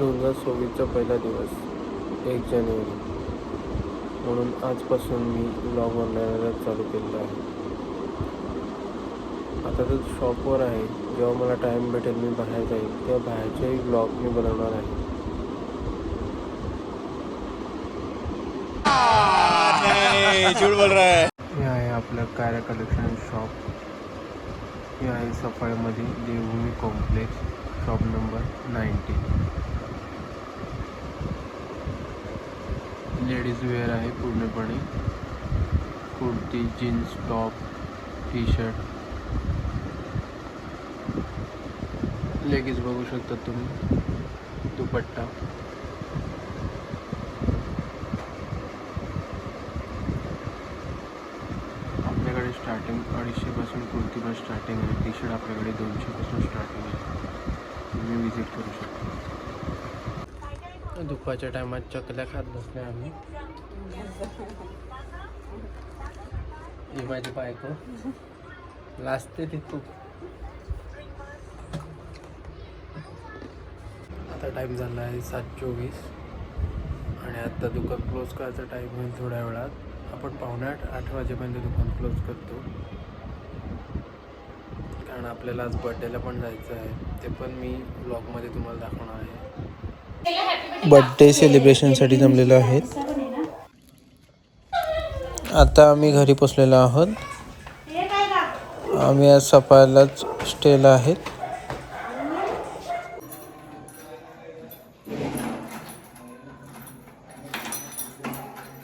2024चा पहिला दिवस 1 जानेवारी म्हणून आजपासून मी व्लॉग बनवायला चालू केलेला आहे. आता तर शॉपवर आहे. जेव्हा मला टाईम भेटेल मी बाहेर जाईल तेव्हा बाहेरचेही व्लॉग मी बनवणार आहे. झूठ बोल रहा है. हे आहे आपलं कायरा कलेक्शन शॉप. हे आहे सफाळ्यामध्ये Devbhoomi complex, shop number 90. Ladies wear आहे पूर्णपणे. Kurti, jeans, top, T shirt, leggings बघू शकता तुम्ही, दुपट्टा. आपल्याकडे स्टार्टिंग 250 पासून कुर्तीवर स्टार्टिंग आहे. टी शर्ट आपल्याकडे 200 पासून स्टार्टिंग आहे. तुम्ही विजिट करू शकता. दुपारच्या टायमात चकल्या खात बसले आम्ही. ही माझी बायको लाजते ती खूप. आता टाईम झाला आहे 7:24 आणि आता दुकान क्लोज करायचा टाईम होईल थोड्या वेळात. आपण 7:45 वाजेपर्यंत दुकान क्लोज करतो, कारण आपल्याला आज बर्थडेला पण जायचं आहे. ते पण मी व्लॉगमध्ये तुम्हाला दाखवणार आहे. बर्थडे सेलिब्रेशनसाठी जमलेलो आहेत. आता आम्ही घरी पोचलेलो आहोत. आम्ही आज सफाळ्यालाच स्टेला आहेत.